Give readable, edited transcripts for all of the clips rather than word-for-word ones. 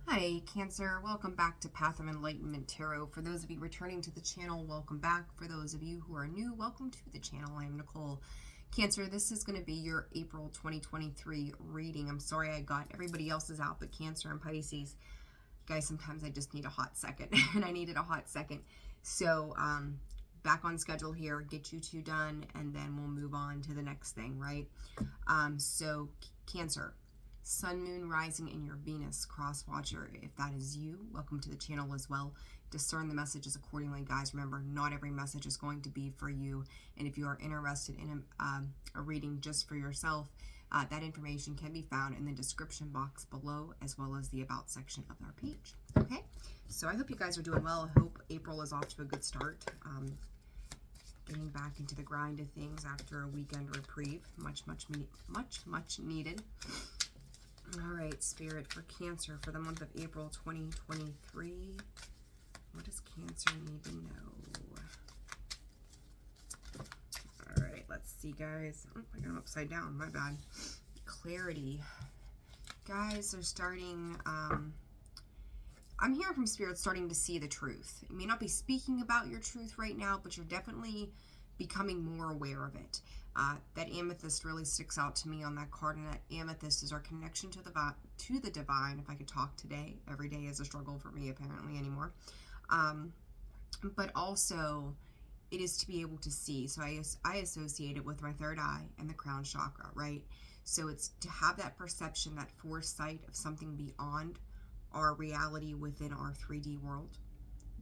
Hi, Cancer. Welcome back to Path of Enlightenment Tarot. For those of you returning to the channel, welcome back. For those of you who are new, welcome to the channel. I am Nicole. Cancer, this is going to be your April 2023 reading. I'm sorry I got everybody else's out, but Cancer and Pisces. Guys, sometimes I just need a hot second, and I needed a hot second. So, back on schedule here, get you two done, and then we'll move on to the next thing, right? So, Cancer. Sun, Moon, Rising, and your Venus cross watcher. If that is you, welcome to the channel as well. Discern the messages accordingly, guys. Remember, not every message is going to be for you. And if you are interested in a reading just for yourself, that information can be found in the description box below, as well as the About section of our page. Okay, so I hope you guys are doing well. I hope April is off to a good start. Getting back into the grind of things after a weekend reprieve. Much needed. All right, Spirit, for Cancer for the month of April 2023. What does Cancer need to know? All right, let's see, guys. Oh, I got them upside down. My bad. Clarity. Guys, they're starting... I'm hearing from Spirit starting to see the truth. You may not be speaking about your truth right now, but you're definitely becoming more aware of it. That amethyst really sticks out to me on that card, and that amethyst is our connection to the divine. If I could talk today, every day is a struggle for me apparently anymore. But also, it is to be able to see. So I associate it with my third eye and the crown chakra, right? So it's to have that perception, that foresight of something beyond our reality within our 3D world,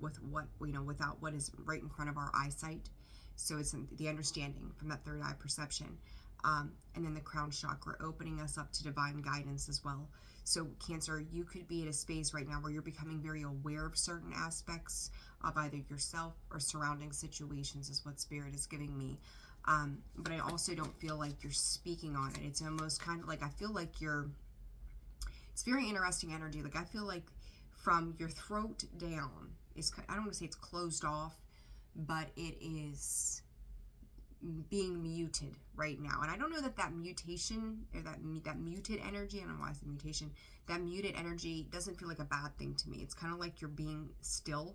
with what, without what is right in front of our eyesight. So it's the understanding from that third eye perception. And then the crown chakra opening us up to divine guidance as well. So Cancer, you could be at a space right now where you're becoming very aware of certain aspects of either yourself or surrounding situations is what Spirit is giving me. But I also don't feel like you're speaking on it. It's almost kind of like, I feel like it's very interesting energy. Like I feel like from your throat down, I don't want to say it's closed off, but it is being muted right now. And I don't know that mutation, or that muted energy, I don't know why I said mutation, that muted energy doesn't feel like a bad thing to me. It's kind of like you're being still,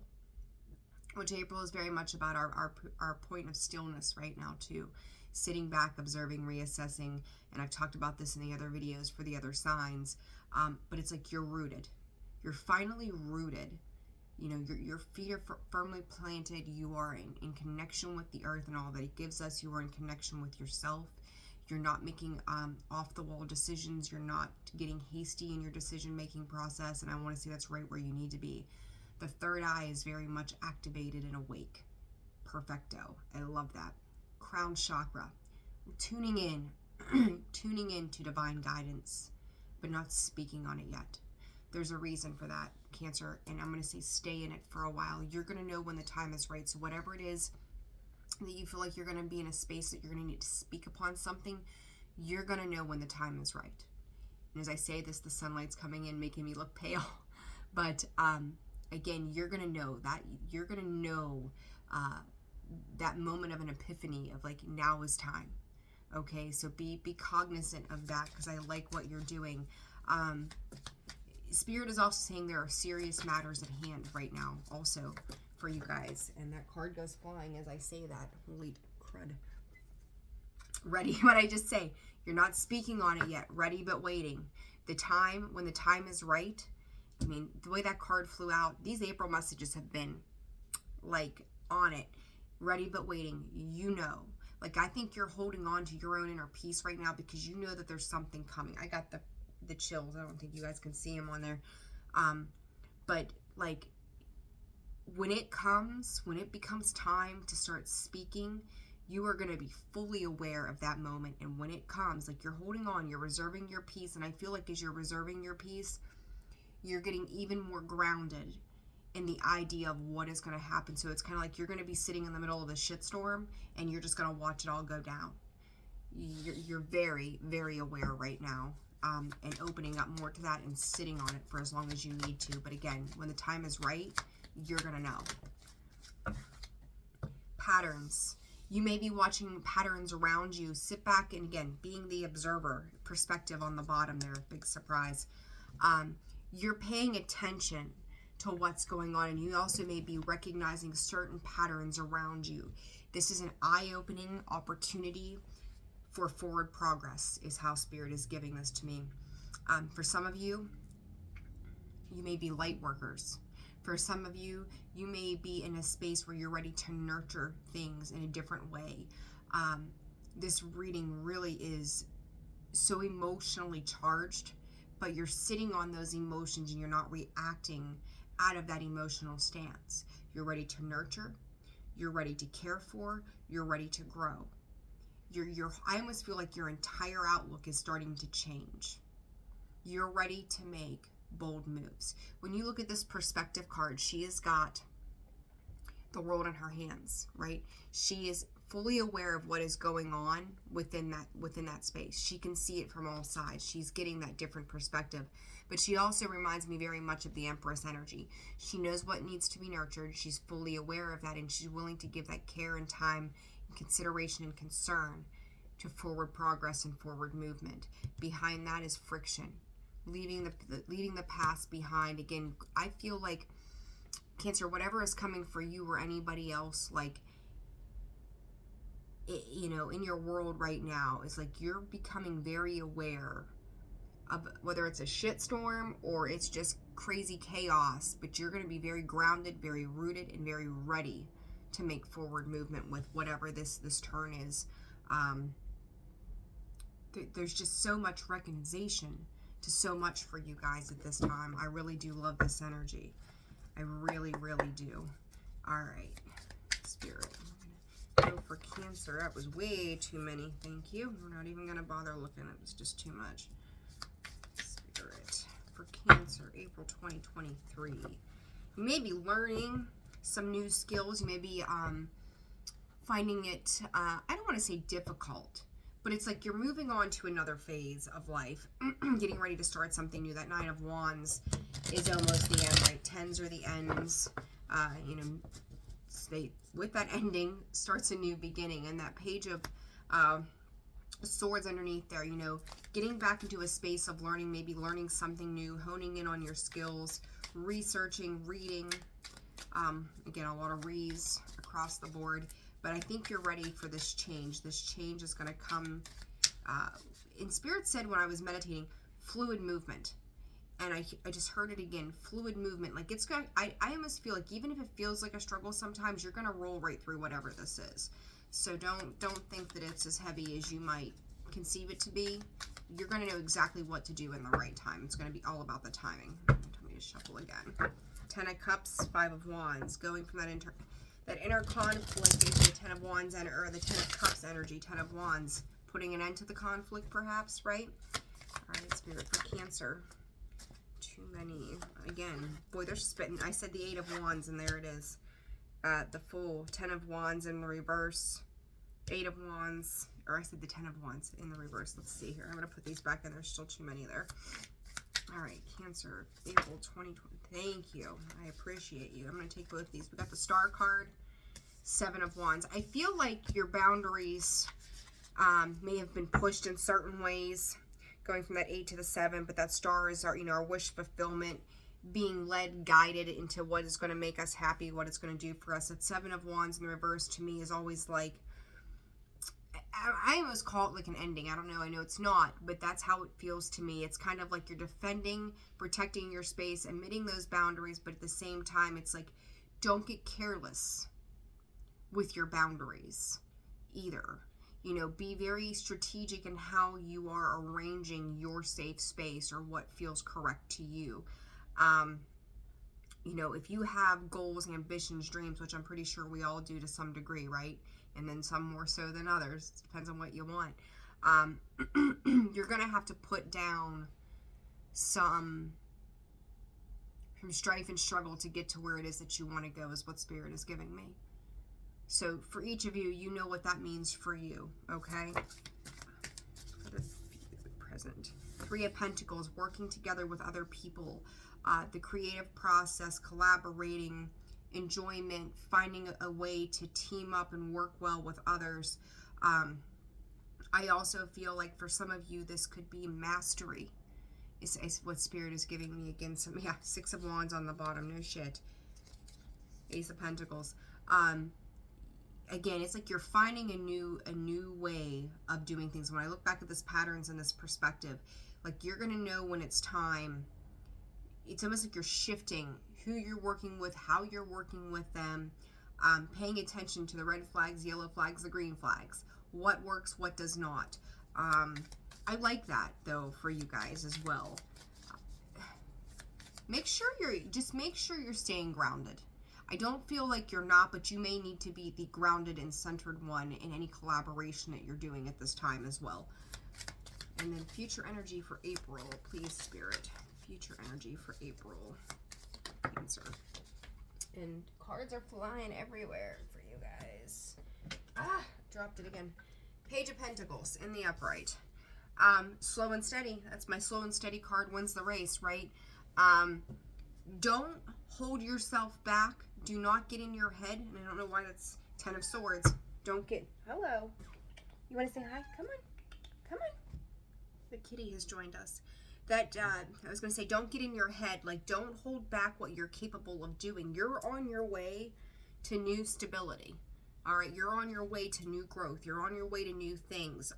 which April is very much about our point of stillness right now too. Sitting back, observing, reassessing, and I've talked about this in the other videos for the other signs, but it's like you're rooted. You're finally rooted. You know, your feet are firmly planted. You are in connection with the earth and all that it gives us. You are in connection with yourself. You're not making off-the-wall decisions. You're not getting hasty in your decision-making process, and I want to say that's right where you need to be. The third eye is very much activated and awake. Perfecto. I love that. Crown chakra. Tuning in to divine guidance, but not speaking on it yet. There's a reason for that, Cancer, and I'm going to say stay in it for a while. You're going to know when the time is right. So whatever it is that you feel like you're going to be in a space that you're going to need to speak upon something, you're going to know when the time is right. And as I say this, the sunlight's coming in, making me look pale. But again, you're going to know that. You're going to know that moment of an epiphany of like, now is time. Okay, so be cognizant of that, because I like what you're doing. Spirit is also saying there are serious matters at hand right now also for you guys. And that card goes flying as I say that. Holy crud. Ready, what I just say. You're not speaking on it yet. Ready but waiting. When the time is right. I mean, the way that card flew out, these April messages have been like on it. Ready but waiting. You know. Like, I think you're holding on to your own inner peace right now because you know that there's something coming. I got the chills. I don't think you guys can see them on there. But like when it becomes time to start speaking, you are going to be fully aware of that moment. And when it comes, like, you're holding on, you're reserving your peace. And I feel like as you're reserving your peace, you're getting even more grounded in the idea of what is going to happen. So it's kind of like you're going to be sitting in the middle of a shitstorm and you're just going to watch it all go down. You're very, very aware right now. And opening up more to that and sitting on it for as long as you need to. But again, when the time is right, you're going to know. Patterns. You may be watching patterns around you. Sit back and, again, being the observer, perspective on the bottom there, big surprise. you're paying attention to what's going on, and you also may be recognizing certain patterns around you. This is an eye-opening opportunity for forward progress, is how Spirit is giving this to me. For some of you, you may be light workers. For some of you, you may be in a space where you're ready to nurture things in a different way. This reading really is so emotionally charged, but you're sitting on those emotions and you're not reacting out of that emotional stance. You're ready to nurture, you're ready to care for, you're ready to grow. I almost feel like your entire outlook is starting to change. You're ready to make bold moves. When you look at this perspective card, she has got the world in her hands, right? She is fully aware of what is going on within that space. She can see it from all sides. She's getting that different perspective. But she also reminds me very much of the Empress energy. She knows what needs to be nurtured. She's fully aware of that, and she's willing to give that care and time and consideration and concern to forward progress and forward movement. Behind that is friction, leaving the past behind. Again, I feel like, Cancer, whatever is coming for you or anybody else, like, you know, in your world right now, is like you're becoming very aware of whether it's a shitstorm or it's just crazy chaos, but you're going to be very grounded, very rooted, and very ready to make forward movement with whatever this turn is. There's just so much recognition to so much for you guys at this time. I really do love this energy. I really, really do. All right, Spirit. I'm going to go for Cancer. That was way too many. Thank you. We're not even going to bother looking. It was just too much. Spirit. For Cancer, April 2023. You may be learning some new skills. You may be finding it, I don't want to say difficult, but it's like you're moving on to another phase of life, getting ready to start something new. That Nine of Wands is almost the end, right? Tens are the ends. You know, with that ending starts a new beginning, and that Page of Swords underneath there, you know, getting back into a space of learning, maybe learning something new, honing in on your skills, researching, reading. Again, a lot of re's across the board. But I think you're ready for this change. This change is going to come, in Spirit said when I was meditating, fluid movement. And I just heard it again, fluid movement. Like it's going to, I almost feel like even if it feels like a struggle sometimes, you're going to roll right through whatever this is. So don't think that it's as heavy as you might conceive it to be. You're going to know exactly what to do in the right time. It's going to be all about the timing. Let me just shuffle again. Ten of Cups, Five of Wands, going from that inner conflict into the Ten of Wands or the Ten of Cups energy. Ten of Wands, putting an end to the conflict, perhaps, right? All right, Spirit, for Cancer. Too many. Again, boy, they're spitting. I said the Eight of Wands, and there it is. The Fool, Ten of Wands in the reverse, Eight of Wands, or I said the Ten of Wands in the reverse. Let's see here. I'm going to put these back in. There's still too many there. All right, Cancer, April 2020. Thank you. I appreciate you. I'm going to take both these. We got the Star card, Seven of Wands. I feel like your boundaries may have been pushed in certain ways, going from that 8 to the 7, but that Star is our, you know, our wish fulfillment, being led, guided into what is going to make us happy, what it's going to do for us. That Seven of Wands in the reverse to me is always like, I almost call it like an ending. I don't know. I know it's not, but that's how it feels to me. It's kind of like you're defending, protecting your space, admitting those boundaries, but at the same time, it's like, don't get careless with your boundaries either. You know, be very strategic in how you are arranging your safe space or what feels correct to you. You know, if you have goals, ambitions, dreams, which I'm pretty sure we all do to some degree, right? And then some more so than others. It depends on what you want. You're going to have to put down some strife and struggle to get to where it is that you want to go, is what Spirit is giving me. So for each of you, you know what that means for you, okay? For the present. Three of Pentacles, working together with other people. The creative process, collaborating, enjoyment, finding a way to team up and work well with others. I also feel like for some of you, this could be mastery. is what Spirit is giving me. Again, some, yeah, Six of Wands on the bottom, no shit. Ace of Pentacles. Again, it's like you're finding a new way of doing things. When I look back at this patterns and this perspective, like you're going to know when it's time. It's almost like you're shifting who you're working with, how you're working with them, paying attention to the red flags, yellow flags, the green flags, what works, what does not. I like that though for you guys as well. Make sure you're staying grounded. I don't feel like you're not, but you may need to be the grounded and centered one in any collaboration that you're doing at this time as well. And then future energy for April, please, Spirit. Future energy for April. Cancer. And cards are flying everywhere for you guys. Ah, dropped it again. Page of Pentacles in the upright. Slow and steady. That's my slow and steady card wins the race, right? Don't hold yourself back. Do not get in your head. And I don't know why that's 10 of Swords. Don't get... Hello. You want to say hi? Come on. Come on. The kitty has joined us. That, I was going to say, don't get in your head. Like, don't hold back what you're capable of doing. You're on your way to new stability. All right? You're on your way to new growth. You're on your way to new things.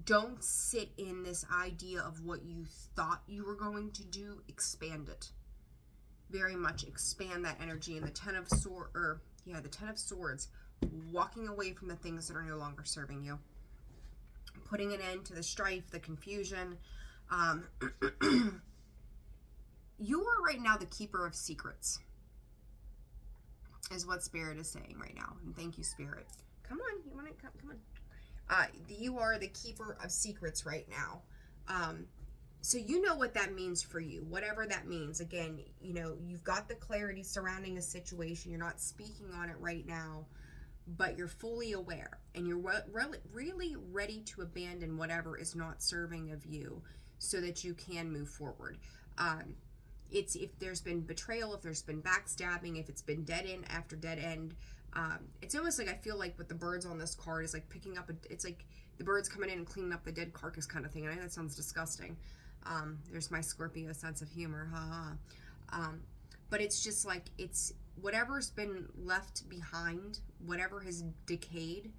Don't sit in this idea of what you thought you were going to do. Expand it. Very much expand that energy. And the Ten of Swords, walking away from the things that are no longer serving you. Putting an end to the strife, the confusion. You are right now the keeper of secrets, is what Spirit is saying right now. And thank you, Spirit. Come on, you want to come on. You are the keeper of secrets right now. So you know what that means for you, whatever that means. Again, you know, you've got the clarity surrounding a situation. You're not speaking on it right now, but you're fully aware and you're really ready to abandon whatever is not serving of you so that you can move forward. It's if there's been betrayal, if there's been backstabbing, if it's been dead end after dead end. It's almost like I feel like with the birds on this card is like picking up, it's like the birds coming in and cleaning up the dead carcass kind of thing. And I know that sounds disgusting. There's my Scorpio sense of humor. But it's just like, it's whatever's been left behind, whatever has decayed.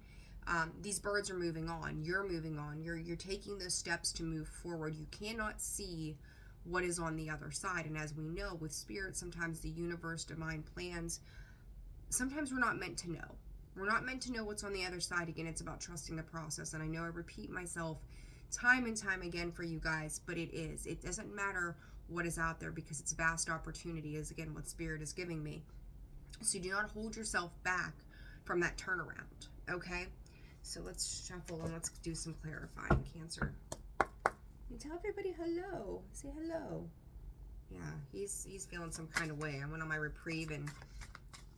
These birds are moving on. You're moving on. You're taking those steps to move forward. You cannot see what is on the other side. And as we know with Spirit, sometimes the universe, divine plans, sometimes we're not meant to know. We're not meant to know what's on the other side. Again, it's about trusting the process. And I know I repeat myself time and time again for you guys, but it is. It doesn't matter what is out there because it's vast opportunity is, again, what Spirit is giving me. So do not hold yourself back from that turnaround, okay? So let's shuffle and let's do some clarifying, Cancer. And tell everybody hello. Say hello. Yeah, he's feeling some kind of way. I went on my reprieve and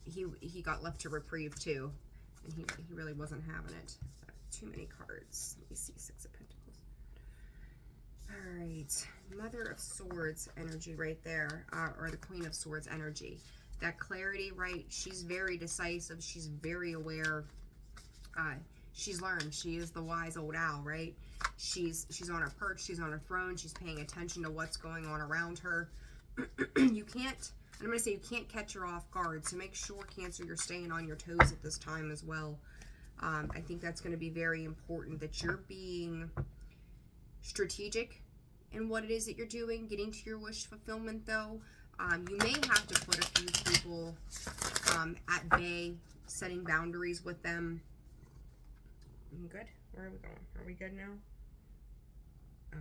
he got left to reprieve too. And he really wasn't having it. Too many cards. Let me see, Six of Pentacles. All right. Mother of Swords energy right there. Or the Queen of Swords energy. That clarity, right? She's very decisive. She's very aware. She's learned. She is the wise old owl, right? She's on her perch. She's on her throne. She's paying attention to what's going on around her. You can't, I'm going to say you can't catch her off guard. So make sure, Cancer, you're staying on your toes at this time as well. I think that's going to be very important that you're being strategic in what it is that you're doing. Getting to your wish fulfillment, though. You may have to put a few people at bay, setting boundaries with them. Good? Where are we going? Are we good now? Oh.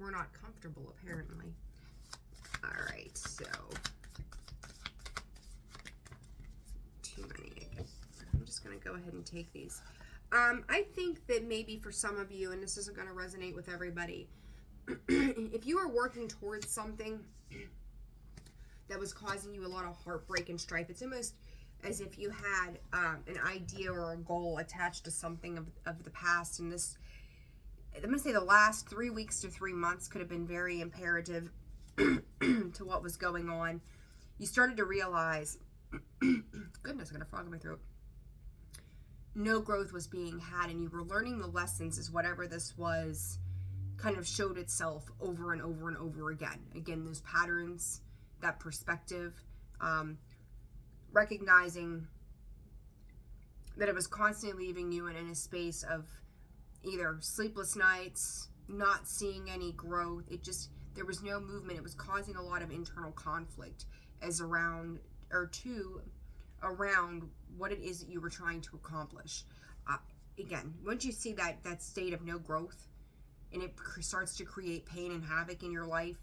We're not comfortable, apparently. Alright, so. Too many again. I'm just going to go ahead and take these. I think that maybe for some of you, and this isn't going to resonate with everybody, if you are working towards something that was causing you a lot of heartbreak and strife, it's almost as if you had an idea or a goal attached to something of the past. And this, I'm going to say the last 3 weeks to 3 months could have been very imperative to what was going on. You started to realize, goodness, I got a frog in my throat. No growth was being had, and you were learning the lessons as whatever this was kind of showed itself over and over and over again. Again, those patterns, that perspective, recognizing that it was constantly leaving you in a space of either sleepless nights, not seeing any growth. There was no movement. It was causing a lot of internal conflict around what it is that you were trying to accomplish. Again, once you see that state of no growth, and it starts to create pain and havoc in your life,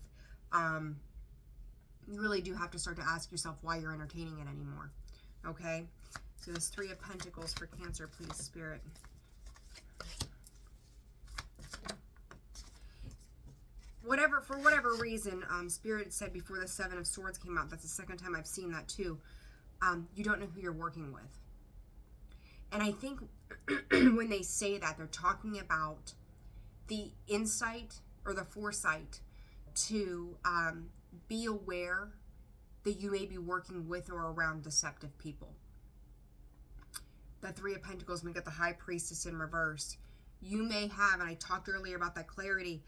you really do have to start to ask yourself why you're entertaining it anymore. Okay? So this Three of Pentacles for Cancer, please, Spirit. For whatever reason, Spirit said before the Seven of Swords came out, that's the second time I've seen that too, you don't know who you're working with. And I think when they say that, they're talking about the insight or the foresight to be aware that you may be working with or around deceptive people. The Three of Pentacles, we get the High Priestess in reverse. You may have, and I talked earlier about that clarity,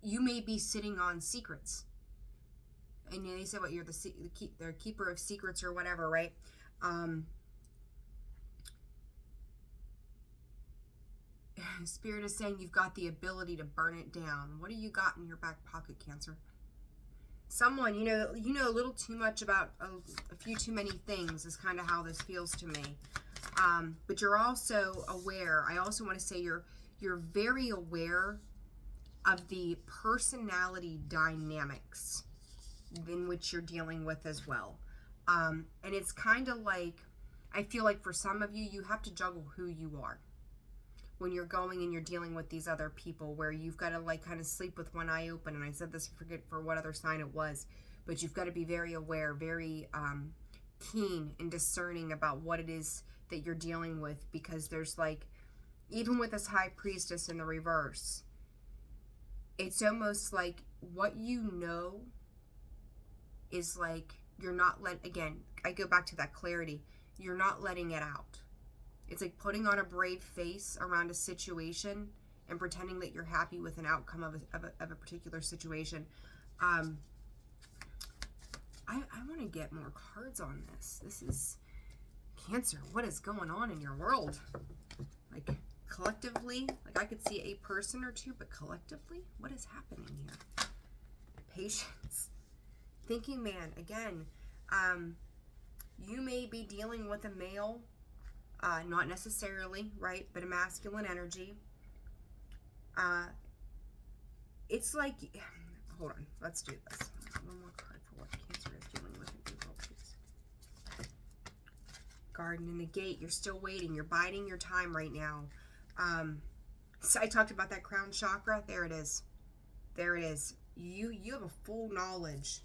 you may be sitting on secrets. And they said, what, you're the keeper of secrets or whatever, right? Spirit is saying you've got the ability to burn it down. What do you got in your back pocket, Cancer? Someone, you know a little too much about a few too many things is kind of how this feels to me. But you're also aware. I also want to say you're very aware of the personality dynamics in which you're dealing with as well. And it's kind of like, I feel like for some of you, you have to juggle who you are when you're going and you're dealing with these other people, where you've got to like kind of sleep with one eye open. And I said this, forget for what other sign it was, but you've got to be very aware, very keen and discerning about what it is that you're dealing with, because there's like, even with this High Priestess in the reverse, it's almost like what you know is like, you're not again, I go back to that clarity, you're not letting it out. It's like putting on a brave face around a situation and pretending that you're happy with an outcome of a particular situation. I want to get more cards on this. This is Cancer. What is going on in your world? Like collectively, like I could see a person or two, but collectively, what is happening here? Patience. Thinking man, again, you may be dealing with a male, not necessarily, right, but a masculine energy. It's like, hold on, let's do this. One more card for what Cancer is dealing with in April, please. Garden and the Gate, you're still waiting. You're biding your time right now. So I talked about that crown chakra. There it is. There it is. You have a full knowledge.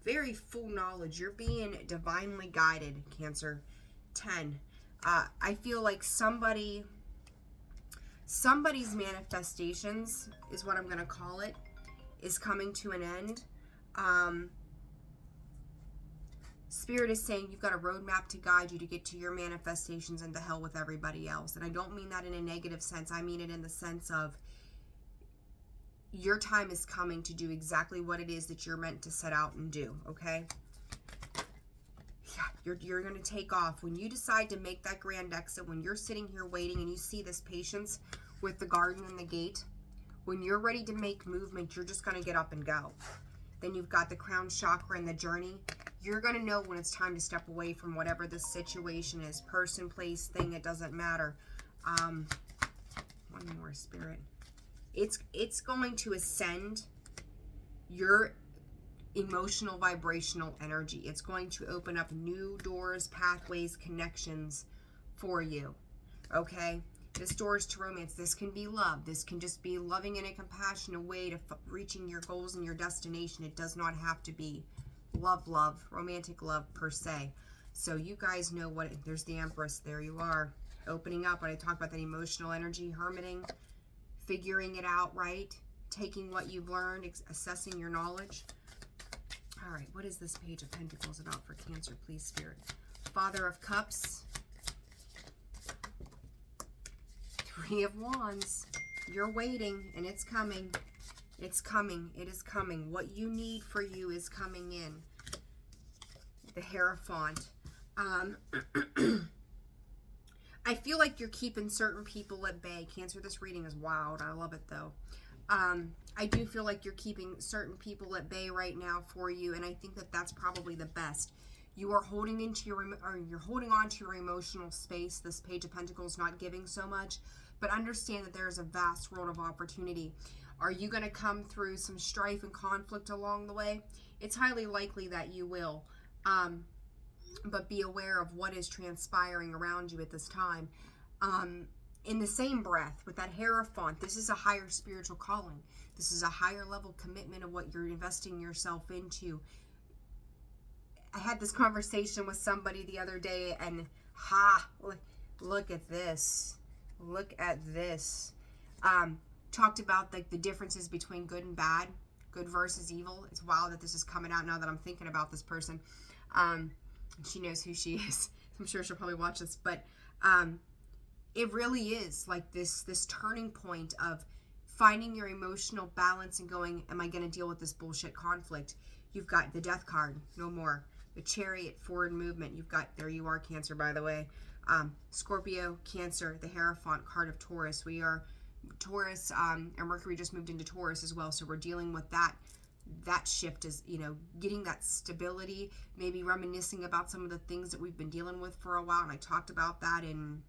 Very full knowledge. You're being divinely guided, Cancer. 10. I feel like somebody's manifestations is what I'm going to call it, is coming to an end. Spirit is saying you've got a roadmap to guide you to get to your manifestations and to hell with everybody else. And I don't mean that in a negative sense. I mean it in the sense of your time is coming to do exactly what it is that you're meant to set out and do, okay? Yeah, you're going to take off. When you decide to make that grand exit, when you're sitting here waiting and you see this patience with the Garden and the Gate, when you're ready to make movement, you're just going to get up and go. Then you've got the crown chakra and the journey. You're going to know when it's time to step away from whatever this situation is. Person, place, thing, it doesn't matter. One more, Spirit. It's going to ascend your emotional vibrational energy. It's going to open up new doors, pathways, connections for you. Okay? This door is to romance. This can be love. This can just be loving in a compassionate way to reaching your goals and your destination. It does not have to be love, romantic love per se. So you guys know what there's the Empress. There you are. Opening up. When I talk about that emotional energy, hermiting, figuring it out, right? Taking what you've learned, assessing your knowledge. All right, what is this Page of Pentacles about for Cancer, please, Spirit? Father of Cups. Three of Wands. You're waiting, and it's coming. It's coming. It is coming. What you need for you is coming in. The Hierophant. I feel like you're keeping certain people at bay. Cancer, this reading is wild. I love it, though. I do feel like you're keeping certain people at bay right now for you, and I think that that's probably the best. You are holding you're holding on to your emotional space. This Page of Pentacles not giving so much, but understand that there is a vast world of opportunity. Are you going to come through some strife and conflict along the way? It's highly likely that you will. But be aware of what is transpiring around you at this time. In the same breath, with that Hierophant, this is a higher spiritual calling. This is a higher level commitment of what you're investing yourself into. I had this conversation with somebody the other day, and look at this. Look at this. Talked about like the differences between good and bad, good versus evil. It's wild that this is coming out now that I'm thinking about this person. She knows who she is. I'm sure she'll probably watch this, but it really is like this turning point of finding your emotional balance and going, am I going to deal with this bullshit conflict? You've got the Death card, no more. The Chariot, forward movement. You've got, there you are, Cancer, by the way. Scorpio, Cancer, the Hierophant card of Taurus. We are Taurus, and Mercury just moved into Taurus as well, so we're dealing with that shift is, you know, getting that stability, maybe reminiscing about some of the things that we've been dealing with for a while, and I talked about that in,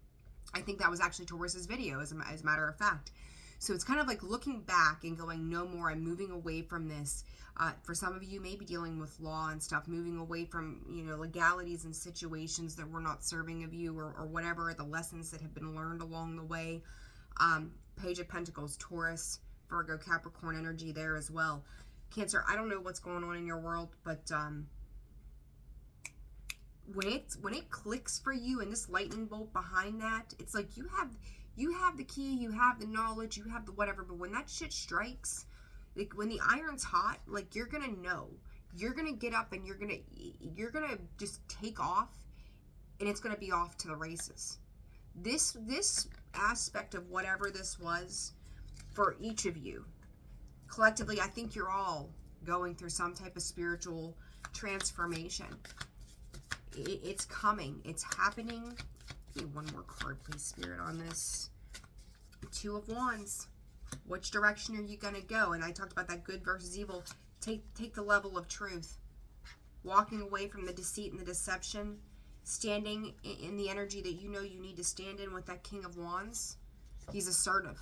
I think that was actually Taurus's video, as a matter of fact. So it's kind of like looking back and going, no more, I'm moving away from this. For some of you, maybe dealing with law and stuff, moving away from, you know, legalities and situations that were not serving of you, or whatever, the lessons that have been learned along the way. Page of Pentacles, Taurus, Virgo, Capricorn energy there as well. Cancer, I don't know what's going on in your world, but when it clicks for you and this lightning bolt behind that, it's like you have the key, you have the knowledge, you have the whatever, but when that shit strikes, like when the iron's hot, like you're gonna know. You're gonna get up and you're gonna just take off, and it's gonna be off to the races. This aspect of whatever this was for each of you, collectively, I think you're all going through some type of spiritual transformation. It's coming. It's happening. Give me one more card, please, Spirit, on this. Two of Wands. Which direction are you going to go? And I talked about that good versus evil. Take the level of truth. Walking away from the deceit and the deception. Standing in the energy that you know you need to stand in with that King of Wands. He's assertive.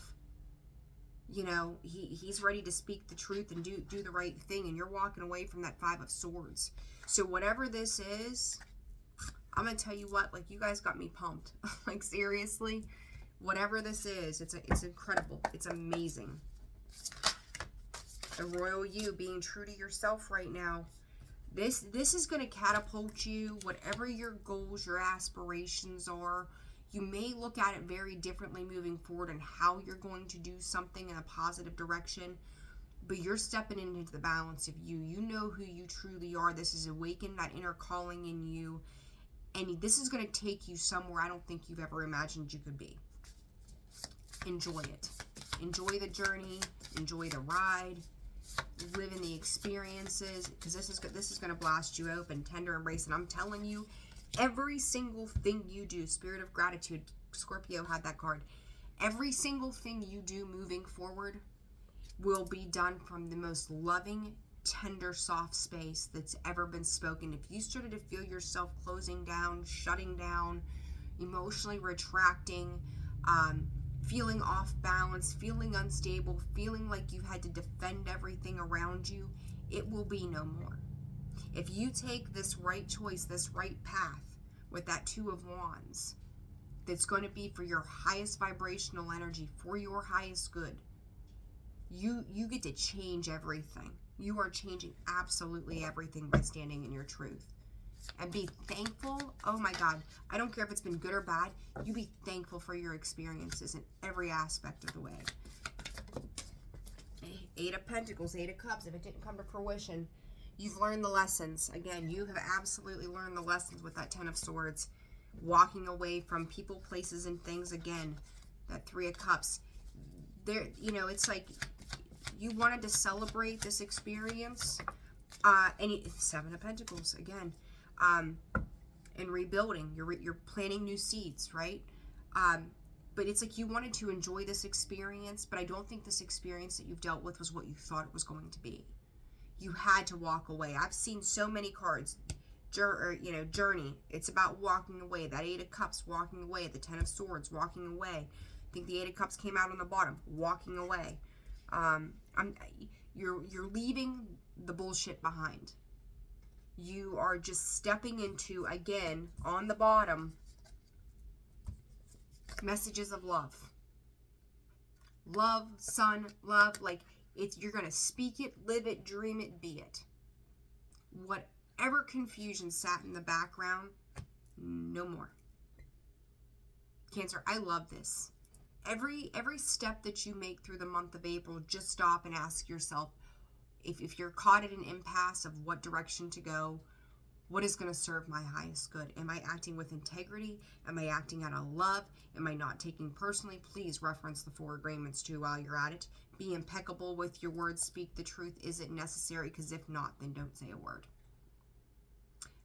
You know, he's ready to speak the truth and do the right thing, and you're walking away from that Five of Swords. So whatever this is, I'm gonna tell you what, like, you guys got me pumped. Like, seriously, whatever this is, it's incredible. It's amazing. The Royal You, being true to yourself right now. This is gonna catapult you, whatever your goals, your aspirations are. You may look at it very differently moving forward and how you're going to do something in a positive direction, but you're stepping into the balance of you. You know who you truly are. This is awakened that inner calling in you, and this is going to take you somewhere I don't think you've ever imagined you could be. Enjoy it. Enjoy the journey. Enjoy the ride. Live in the experiences, because this is going to blast you open. Tender embrace, and I'm telling you, every single thing you do, Spirit of Gratitude, Scorpio had that card. Every single thing you do moving forward will be done from the most loving, tender, soft space that's ever been spoken. If you started to feel yourself closing down, shutting down, emotionally retracting, feeling off balance, feeling unstable, feeling like you had to defend everything around you, it will be no more. If you take this right choice, this right path with that Two of Wands, that's going to be for your highest vibrational energy, for your highest good, you get to change everything. You are changing absolutely everything by standing in your truth. And be thankful. Oh my God. I don't care if it's been good or bad. You be thankful for your experiences in every aspect of the way. Eight of Pentacles, Eight of Cups. If it didn't come to fruition, you've learned the lessons. Again, you have absolutely learned the lessons with that Ten of Swords. Walking away from people, places, and things. Again, That Three of Cups. There, you know, it's like you wanted to celebrate this experience. And Seven of Pentacles again. And rebuilding. You're planting new seeds, right? But it's like you wanted to enjoy this experience, but I don't think this experience that you've dealt with was what you thought it was going to be. You had to walk away. I've seen so many cards, journey. It's about walking away. That Eight of Cups, walking away. The Ten of Swords, walking away. I think the Eight of Cups came out on the bottom, walking away. You're leaving the bullshit behind. You are just stepping into, again, on the bottom, messages of love. Love, sun, love, like you're going to speak it, live it, dream it, be it. Whatever confusion sat in the background, no more. Cancer, I love this. Every step that you make through the month of April, just stop and ask yourself, if you're caught at an impasse of what direction to go, what is going to serve my highest good? Am I acting with integrity? Am I acting out of love? Am I not taking personally? Please reference the 4 agreements too while you're at it. Be impeccable with your words. Speak the truth. Is it necessary? Because if not, then don't say a word.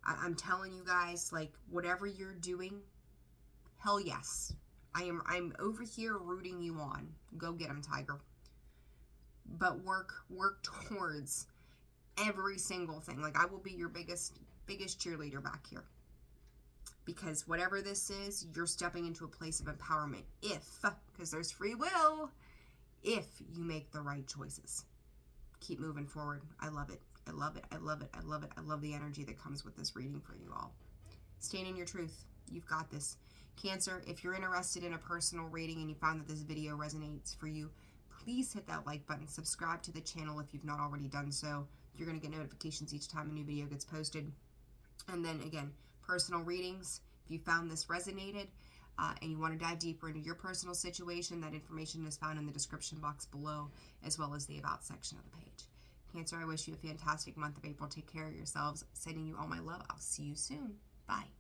I'm telling you guys, like, whatever you're doing, hell yes. I'm over here rooting you on. Go get him, Tiger. But work towards every single thing. Like, I will be your biggest cheerleader back here, because whatever this is, you're stepping into a place of empowerment because there's free will, if you make the right choices. Keep moving forward. I love it. I love it. I love it. I love it. I love the energy that comes with this reading for you all. Stand in your truth. You've got this. Cancer, if you're interested in a personal reading and you found that this video resonates for you, please hit that like button. Subscribe to the channel if you've not already done so. You're going to get notifications each time a new video gets posted. And then again, personal readings. If you found this resonated and you want to dive deeper into your personal situation, that information is found in the description box below, as well as the About section of the page. Cancer, I wish you a fantastic month of April. Take care of yourselves. Sending you all my love. I'll see you soon. Bye.